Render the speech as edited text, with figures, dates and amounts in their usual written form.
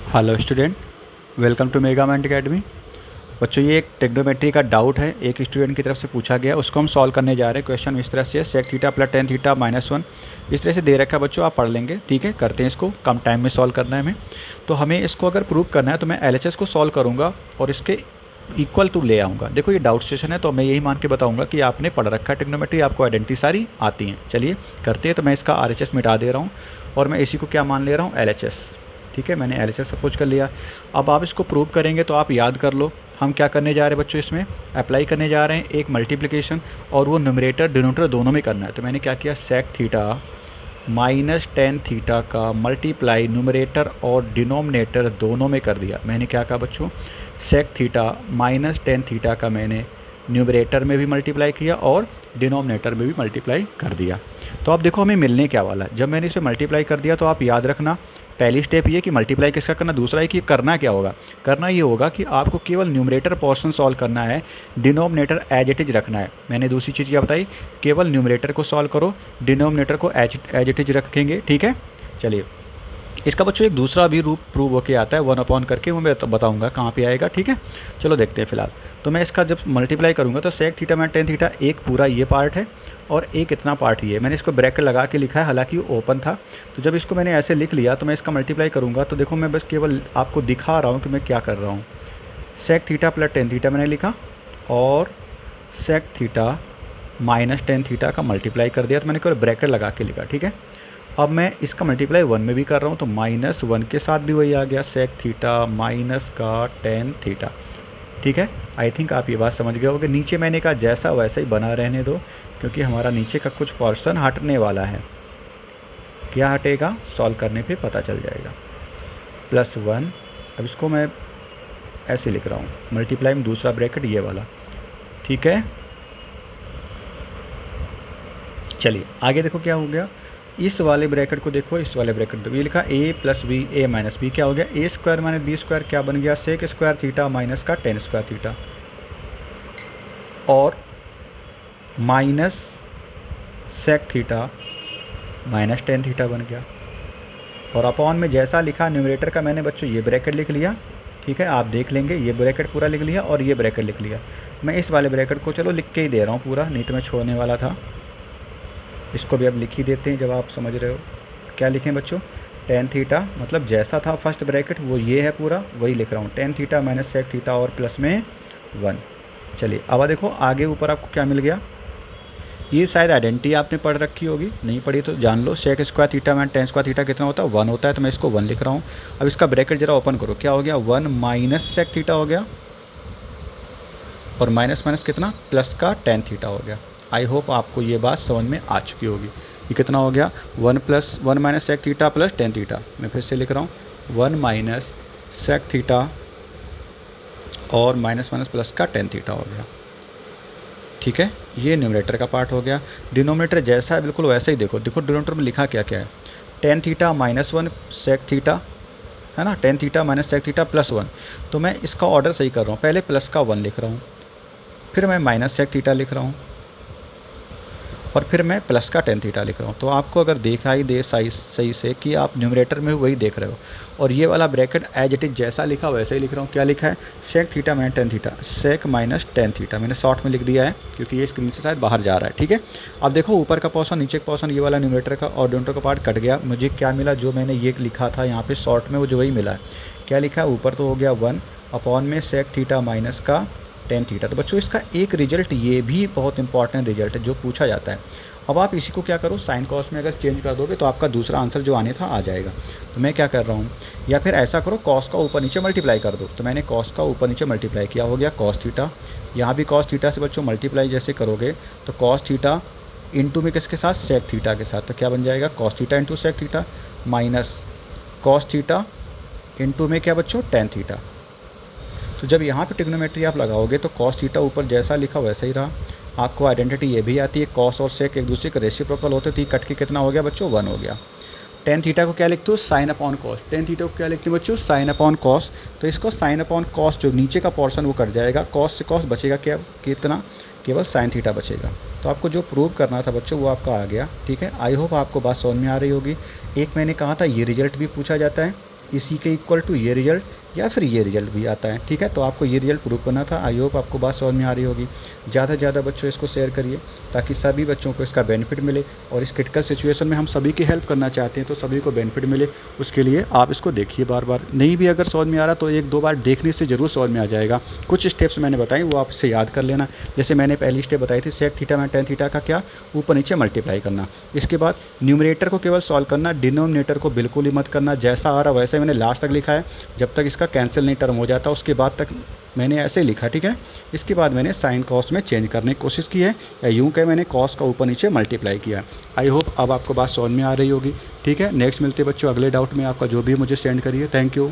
Hello student, welcome to mega mind academy. बच्चों, ये एक ट्रिग्नोमेट्री का डाउट है, एक स्टूडेंट की तरफ से पूछा गया, उसको हम सॉल्व करने जा रहे हैं। क्वेश्चन इस तरह से है, sec theta plus tan theta minus one, इस तरह से दे रखा है बच्चों, आप पढ़ लेंगे। ठीक है, करते हैं इसको, कम टाइम में सॉल्व करना है हमें। तो हमें इसको अगर प्रूव करना है तो मैं एलएचएस को सॉल्व करूँगा और इसके इक्वल टू ले आऊँगा। देखो ये डाउट सेशन है तो मैं यही मान के बताऊँगा कि आपने पढ़ रखा है ट्रिग्नोमेट्री, आपको आइडेंटिटी सारी आती हैं। चलिए करते हैं। तो मैं इसका आरएचएस मिटा दे रहा हूँ और मैं इसी को क्या मान ले रहा हूँ, एलएचएस। ठीक है, मैंने एलएचएस सपोज कर लिया। अब आप इसको प्रूव करेंगे तो आप याद कर लो, हम क्या करने जा रहे हैं बच्चों, इसमें अप्लाई करने जा रहे हैं एक मल्टीप्लिकेशन, और वो न्यूमरेटर डिनोमिनेटर दोनों में करना है। तो मैंने क्या किया, sec theta minus ten theta का मल्टीप्लाई न्यूमरेटर और डिनोमिनेटर दोनों में कर दिया। मैंने क्या कहा बच्चों, sec theta minus ten theta का मैंने न्यूमरेटर में भी मल्टीप्लाई किया और डिनोमिनेटर में भी मल्टीप्लाई कर दिया। तो अब देखो हमें मिलने क्या वाला है। जब मैंने इसे मल्टीप्लाई कर दिया तो आप याद रखना, पहली स्टेप ये कि मल्टीप्लाई किसका करना, दूसरा है कि करना क्या होगा। करना ये होगा कि आपको केवल न्यूमरेटर पोर्शन सॉल्व करना है, डिनोमिनेटर एज इट इज रखना है। मैंने दूसरी चीज़ क्या बताई, केवल न्यूमरेटर को सॉल्व करो, डिनोमिनेटर को एज इट इज रखेंगे। ठीक है, चलिए इसका बच्चों एक दूसरा भी रूप प्रूव होके आता है, वन अपॉन करके, वो मैं बताऊंगा कहाँ पे आएगा। ठीक है, चलो देखते हैं फिलहाल। तो मैं इसका जब मल्टीप्लाई करूँगा तो सेक थीटा में टेन थीटा एक पूरा ये पार्ट है और एक इतना पार्ट ये है। मैंने इसको ब्रैकेट लगा के लिखा है, हालांकि ओपन था। तो जब इसको मैंने ऐसे लिख लिया तो मैं इसका मल्टीप्लाई करूँगा तो देखो मैं बस केवल आपको दिखा रहा हूँ कि मैं क्या कर रहा हूँ। Sec theta plus tan theta मैंने लिखा और sec theta minus ten theta का मल्टीप्लाई कर दिया, तो मैंने केवल ब्रैकेट लगा के लिखा। ठीक है, अब मैं इसका मल्टीप्लाई वन में भी कर रहा हूँ तो माइनस वन के साथ भी वही आ गया, सेक थीटा माइनस का टेन थीटा। ठीक है, आई थिंक आप ये बात समझ गए होगे। नीचे मैंने कहा जैसा वैसा ही बना रहने दो, क्योंकि हमारा नीचे का कुछ पोर्शन हटने वाला है। क्या हटेगा, सॉल्व करने पे पता चल जाएगा। प्लस वन, अब इसको मैं ऐसे लिख रहा हूँ, मल्टीप्लाई में दूसरा ब्रैकेट ये वाला। ठीक है, चलिए आगे देखो क्या हो गया। इस वाले ब्रैकेट को देखो, इस वाले ब्रैकेट को ये लिखा A plus B, A minus B क्या हो गया, A square minus B square क्या बन गया, सेक स्क्वायर थीटा माइनस का टेन स्क्वायर थीटा, और minus sec theta minus ten theta बन गया। और अपॉन में जैसा लिखा न्यूमरेटर का मैंने बच्चों ये ब्रैकेट लिख लिया। ठीक है, आप देख लेंगे, ये ब्रैकेट पूरा लिख लिया और ये ब्रैकेट लिख लिया। मैं इस वाले ब्रैकेट को चलो लिख के ही दे रहा हूँ पूरा, नहीं तो मैं छोड़ने वाला था। इसको भी अब लिख ही देते हैं जब आप समझ रहे हो। क्या लिखें बच्चों, टेन थीटा मतलब जैसा था फर्स्ट ब्रैकेट वो ये है पूरा, वही लिख रहा हूँ, tan theta minus sec theta और प्लस में वन। चलिए अब देखो आगे ऊपर आपको क्या मिल गया। ये शायद आइडेंटिटी आपने पढ़ रखी होगी, नहीं पढ़ी तो जान लो। Sec square theta minus tan square theta कितना होता है, वन होता है, तो मैं इसको वन लिख रहा हूँ। अब इसका ब्रैकेट जरा ओपन करो, क्या हो गया, वन माइनस सेक थीटा हो गया और माइनस माइनस कितना, प्लस का टेन थीटा हो गया। आई होप आपको ये बात समझ में आ चुकी होगी। ये कितना हो गया, one plus one minus sec theta plus tan theta. मैं फिर से लिख रहा हूँ, वन माइनस सेक थीटा और माइनस माइनस प्लस का टेन थीटा हो गया। ठीक है, ये न्यूमरेटर का पार्ट हो गया। डिनोमिनेटर जैसा है बिल्कुल वैसे ही देखो, देखो डिनोमिनेटर में लिखा क्या क्या है, ten theta minus one sec theta है ना, ten theta minus sec theta plus one. तो मैं इसका ऑर्डर सही कर रहा हूँ, पहले प्लस का वन लिख रहा हूँ, फिर मैं माइनस सेक थीटा लिख रहा हूँ और फिर मैं प्लस का टेन थीटा लिख रहा हूँ। तो आपको अगर दिखाई दे सही से कि आप न्यूमरेटर में वही देख रहे हो, और ये वाला ब्रैकेट एज इट इज जैसा लिखा वैसे ही लिख रहा हूँ। क्या लिखा है, sec theta minus ten theta, sec minus ten theta मैंने शॉर्ट में लिख दिया है क्योंकि ये स्क्रीन से शायद बाहर जा रहा है। ठीक है, अब देखो ऊपर का पोर्शन नीचे का पोर्शन, ये वाला न्यूमरेटर का और डिनोमिनेटर का पार्ट कट गया। मुझे क्या मिला, जो मैंने ये लिखा था यहाँ पे शॉर्ट में वो जो वही मिला है। क्या लिखा है, ऊपर तो हो गया वन अपॉन में सेक थीटा माइनस का टेन थीटा। तो बच्चों इसका एक रिजल्ट ये भी बहुत इंपॉर्टेंट रिजल्ट है जो पूछा जाता है। अब आप इसी को क्या करो, साइन कॉस में अगर चेंज कर दोगे तो आपका दूसरा आंसर जो आने था आ जाएगा। तो मैं क्या कर रहा हूँ, या फिर ऐसा करो कॉस का ऊपर नीचे मल्टीप्लाई कर दो। तो मैंने कॉस का ऊपर नीचे मल्टीप्लाई किया, हो गया कॉस थीटा। यहाँ भी कॉस थीटा से बच्चों मल्टीप्लाई जैसे करोगे तो कॉस थीटा इंटू में किसके साथ, सेक थीटा के साथ। तो क्या बन जाएगा, cos theta into sec theta minus cos theta into में क्या बच्चों, टेन थीटा। तो जब यहाँ पे ट्रिग्नोमेट्री आप लगाओगे तो कॉस थीटा ऊपर जैसा लिखा वैसा ही रहा। आपको आइडेंटिटी ये भी आती है, कॉस और सेक एक दूसरे के रेसिप्रोकल होते थे, कट के कितना हो गया बच्चों, वन हो गया। टेन थीटा को क्या लिखते हो, sine upon cos. Tan theta को क्या लिखते हो बच्चों, साइन अपॉन कॉस। तो इसको साइन अपॉन कॉस, जो नीचे का पोर्शन वो कट जाएगा, कॉस से कॉस बचेगा क्या, कितना, केवल साइन थीटा बचेगा। तो आपको जो प्रूव करना था बच्चों वो आपका आ गया। ठीक है, आई होप आपको बात समझ में आ रही होगी। एक मैंने कहा था ये रिजल्ट भी पूछा जाता है, इसी के इक्वल टू ये रिजल्ट या फिर ये रिजल्ट भी आता है। ठीक है, तो आपको ये रिजल्ट प्रूव करना था। आई होप आपको बात समझ में आ रही होगी। ज़्यादा से ज़्यादा बच्चों इसको शेयर करिए ताकि सभी बच्चों को इसका बेनिफिट मिले, और इस क्रिटिकल सिचुएशन में हम सभी की हेल्प करना चाहते हैं, तो सभी को बेनिफिट मिले। उसके लिए आप इसको देखिए बार बार, नहीं भी अगर समझ में आ रहा तो एक दो बार देखने से ज़रूर समझ में आ जाएगा। कुछ स्टेप्स मैंने बताई वो आपसे याद कर लेना। जैसे मैंने पहली स्टेप बताई थी sec theta minus ten theta का क्या ऊपर नीचे मल्टीप्लाई करना। इसके बाद न्यूमरेटर को केवल सॉल्व करना, डिनोमिनेटर को बिल्कुल ही मत करना। जैसा आ रहा वैसे मैंने लास्ट तक लिखा है, जब तक इसका कैंसिल नहीं टर्म हो जाता उसके बाद तक मैंने ऐसे ही लिखा। ठीक है, इसके बाद मैंने साइन कॉस में चेंज करने की कोशिश की है, या यूँ कहे मैंने कॉस का ऊपर नीचे मल्टीप्लाई किया। आई होप अब आपको बात समझ में आ रही होगी। ठीक है, नेक्स्ट मिलते बच्चों अगले डाउट में। आपका जो भी मुझे सेंड करिए। Thank you.